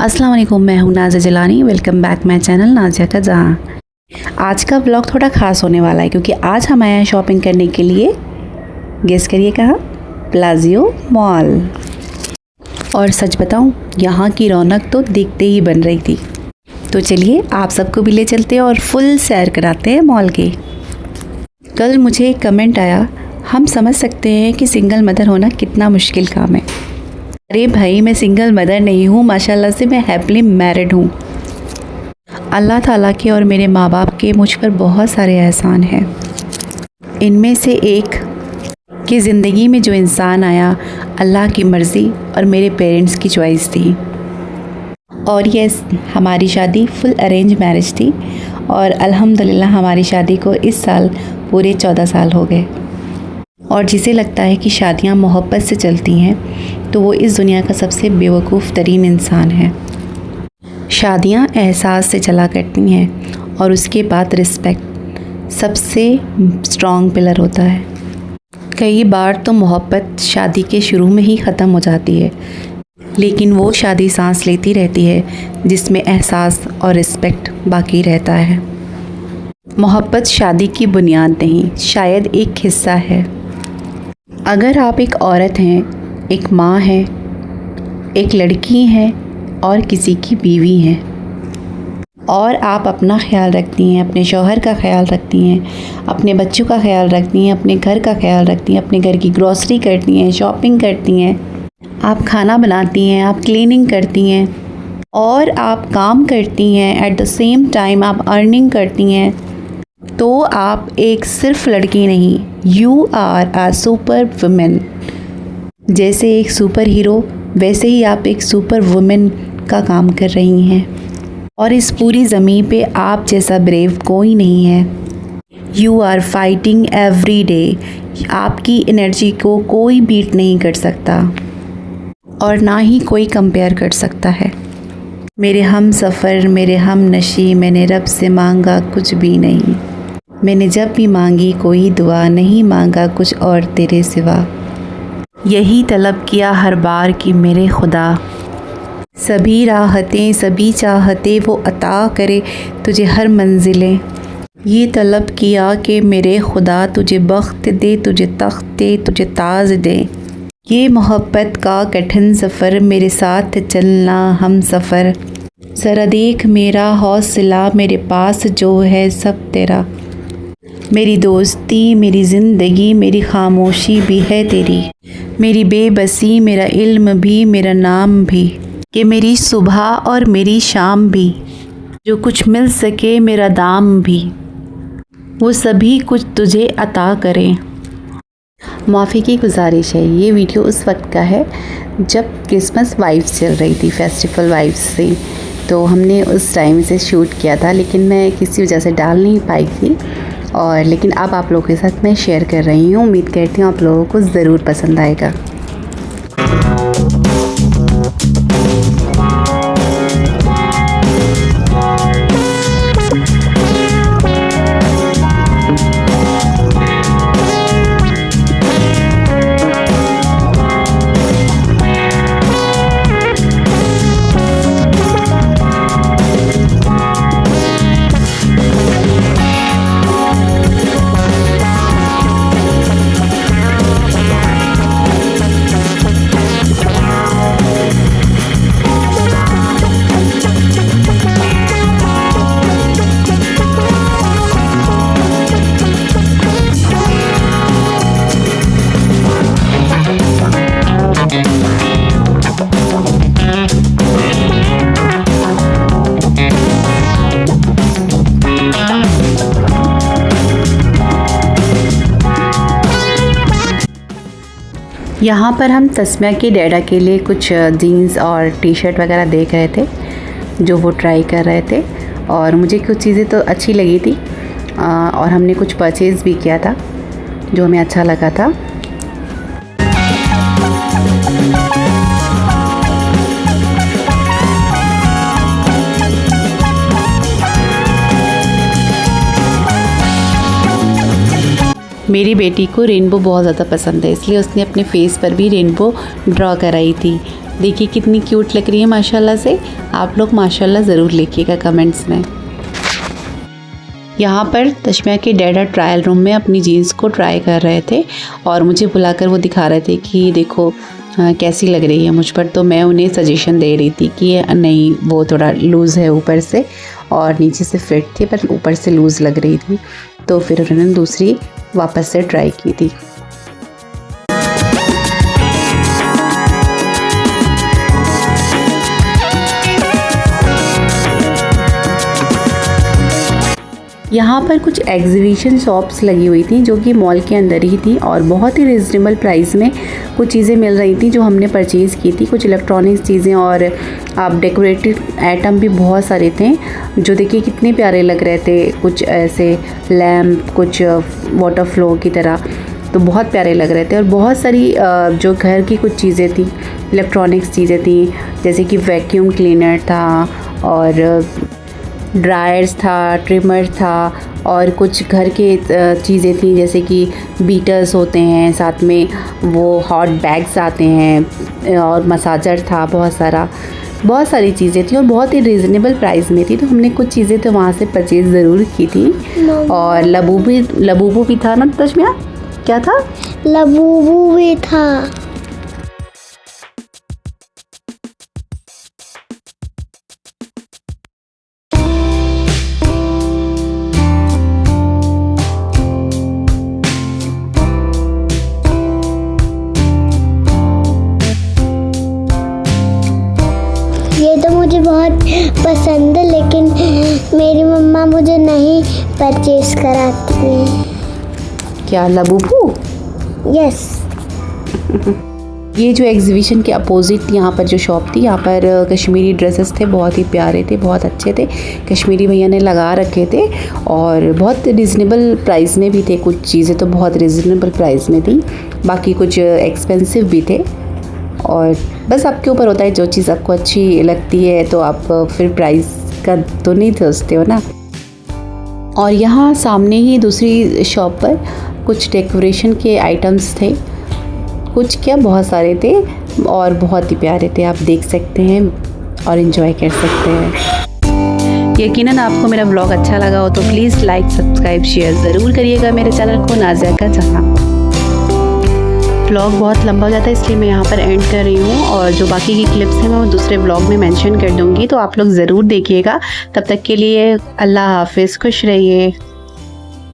अस्सलाम वालेकुम, मैं हूँ Nazia Jilani. Welcome back my channel Nazia का जहाँ। आज का ब्लॉग थोड़ा ख़ास होने वाला है क्योंकि आज हम आए हैं शॉपिंग करने के लिए। गेस करिए कहाँ? प्लाजियो मॉल। और सच बताऊँ, यहाँ की रौनक तो देखते ही बन रही थी। तो चलिए आप सबको भी ले चलते हैं और फुल सैर कराते हैं मॉल की। कल मुझे एक कमेंट आया, हम समझ सकते हैं कि सिंगल मदर होना कितना मुश्किल काम है। अरे भाई, मैं सिंगल मदर नहीं हूँ, माशाल्लाह से मैं हैप्पीली मैरिड हूँ। अल्लाह ताला के और मेरे माँ बाप के मुझ पर बहुत सारे एहसान हैं। इनमें से एक कि ज़िंदगी में जो इंसान आया अल्लाह की मर्ज़ी और मेरे पेरेंट्स की चॉइस थी। और ये हमारी शादी फुल अरेंज मैरिज थी और अल्हम्दुलिल्लाह हमारी शादी को इस साल पूरे 14 साल हो गए। और जिसे लगता है कि शादियाँ मोहब्बत से चलती हैं तो वो इस दुनिया का सबसे बेवकूफ़ तरीन इंसान है। शादियाँ एहसास से चला करती हैं और उसके बाद रिस्पेक्ट सबसे स्ट्रॉन्ग पिलर होता है। कई बार तो मोहब्बत शादी के शुरू में ही ख़त्म हो जाती है, लेकिन वो शादी सांस लेती रहती है जिसमें एहसास और रिस्पेक्ट बाकी रहता है। मोहब्बत शादी की बुनियाद नहीं, शायद एक हिस्सा है। अगर आप एक औरत हैं, एक माँ हैं, एक लड़की हैं और किसी की बीवी हैं और आप अपना ख्याल रखती हैं, अपने शौहर का ख्याल रखती हैं, अपने बच्चों का ख्याल रखती हैं, अपने घर का ख्याल रखती हैं, अपने घर की ग्रॉसरी करती हैं, शॉपिंग करती हैं, आप खाना बनाती हैं, आप क्लीनिंग करती हैं और आप काम करती हैं, एट द सेम टाइम आप अर्निंग करती हैं, तो आप एक सिर्फ लड़की नहीं, you are a super women. जैसे एक सुपर हीरो वैसे ही आप एक सुपर वुमेन का काम कर रही हैं और इस पूरी ज़मीन पे आप जैसा ब्रेव कोई नहीं है। You are fighting every day. आपकी एनर्जी को कोई बीट नहीं कर सकता और ना ही कोई कंपेयर कर सकता है। मेरे हम सफ़र, मेरे हम नशी, मैंने रब से मांगा कुछ भी नहीं। मैंने जब भी मांगी कोई दुआ, नहीं मांगा कुछ और तेरे सिवा। यही तलब किया हर बार कि मेरे खुदा सभी राहतें, सभी चाहते वो अता करे तुझे हर मंजिलें। ये तलब किया कि मेरे खुदा तुझे बख्त दे, तुझे तख्त दे, तुझे ताज दे। ये मोहब्बत का कठिन सफ़र, मेरे साथ चलना हम सफ़र। ज़रा देख मेरा हौसला, मेरे पास जो है सब तेरा। मेरी दोस्ती, मेरी ज़िंदगी, मेरी खामोशी भी है तेरी। मेरी बेबसी, मेरा इल्म भी, मेरा नाम भी, कि मेरी सुबह और मेरी शाम भी। जो कुछ मिल सके मेरा दाम भी, वो सभी कुछ तुझे अता करें। माफ़ी की गुजारिश है, ये वीडियो उस वक्त का है जब क्रिसमस वाइब्स चल रही थी, फेस्टिवल वाइब्स से, तो हमने उस टाइम से शूट किया था, लेकिन मैं किसी वजह से डाल नहीं पाई थी। और लेकिन अब आप लोगों के साथ मैं शेयर कर रही हूँ। उम्मीद करती हूँ आप लोगों को ज़रूर पसंद आएगा। यहाँ पर हम तस्मिया के डैडा के लिए कुछ जीन्स और टी शर्ट वगैरह देख रहे थे, जो वो ट्राई कर रहे थे और मुझे कुछ चीज़ें तो अच्छी लगी थी और हमने कुछ परचेज़ भी किया था जो हमें अच्छा लगा था। मेरी बेटी को रेनबो बहुत ज़्यादा पसंद है, इसलिए उसने अपने फेस पर भी रेनबो ड्रॉ कराई थी। देखिए कितनी क्यूट लग रही है माशाल्लाह से। आप लोग माशाल्लाह ज़रूर लिखिएगा कमेंट्स में। यहाँ पर तस्मिया के डैडा ट्रायल रूम में अपनी जीन्स को ट्राई कर रहे थे और मुझे बुलाकर वो दिखा रहे थे कि देखो कैसी लग रही है मुझ पर। तो मैं उन्हें सजेशन दे रही थी कि नहीं वो थोड़ा लूज़ है ऊपर से और नीचे से फिट थी पर ऊपर से लूज़ लग रही थी। तो फिर उन्होंने दूसरी वापस से ट्राई की थी। यहाँ पर कुछ एग्जीबिशन शॉप्स लगी हुई थी जो कि मॉल के अंदर ही थी और बहुत ही रिजनेबल प्राइस में कुछ चीज़ें मिल रही थी जो हमने परचेज़ की थी। कुछ इलेक्ट्रॉनिक्स चीज़ें और आप डेकोरेटिव आइटम भी बहुत सारे थे जो देखिए कितने प्यारे लग रहे थे। कुछ ऐसे लैम्प, कुछ वाटर फ्लो की तरह, तो बहुत प्यारे लग रहे थे। और बहुत सारी जो घर की कुछ चीज़ें थी, इलेक्ट्रॉनिक्स चीज़ें थी, जैसे कि वैक्यूम क्लीनर था और ड्रायर्स था, ट्रिमर था और कुछ घर के चीज़ें थी जैसे कि बीटर्स होते हैं, साथ में वो हॉट बैग्स आते हैं और मसाजर था। बहुत सारी चीज़ें थी और बहुत ही रीज़नेबल प्राइस में थी। तो हमने कुछ चीज़ें तो वहाँ से परचेज़ ज़रूर की थी। और लबूबू भी था ना तस्मिया? क्या था? लबूबू भी था। ये तो मुझे बहुत पसंद है लेकिन मेरी मम्मा मुझे नहीं परचेज कराती है। क्या लबूबू? यस। ये जो एग्जीबिशन के अपोजिट यहाँ पर जो शॉप थी, यहाँ पर कश्मीरी ड्रेसेस थे, बहुत ही प्यारे थे, बहुत अच्छे थे। कश्मीरी भैया ने लगा रखे थे और बहुत रिजनेबल प्राइस में भी थे। कुछ चीज़ें तो बहुत रिजनेबल प्राइस में थी, बाकी कुछ एक्सपेंसिव भी थे। और बस आपके ऊपर होता है, जो चीज़ आपको अच्छी लगती है तो आप फिर प्राइस का तो नहीं सोचते हो ना। और यहाँ सामने ही दूसरी शॉप पर कुछ डेकोरेशन के आइटम्स थे, कुछ क्या बहुत सारे थे और बहुत ही प्यारे थे। आप देख सकते हैं और एंजॉय कर सकते हैं। यकीनन आपको मेरा ब्लॉग अच्छा लगा हो तो प्लीज़ लाइक, सब्सक्राइब, शेयर ज़रूर करिएगा मेरे चैनल को नाज़िया का जहां। ब्लॉग बहुत लंबा हो जाता है इसलिए मैं यहाँ पर एंड कर रही हूँ और जो बाकी की क्लिप्स हैं मैं वो दूसरे ब्लॉग में मेंशन कर दूँगी, तो आप लोग ज़रूर देखिएगा। तब तक के लिए अल्लाह हाफिज़, खुश रहिए।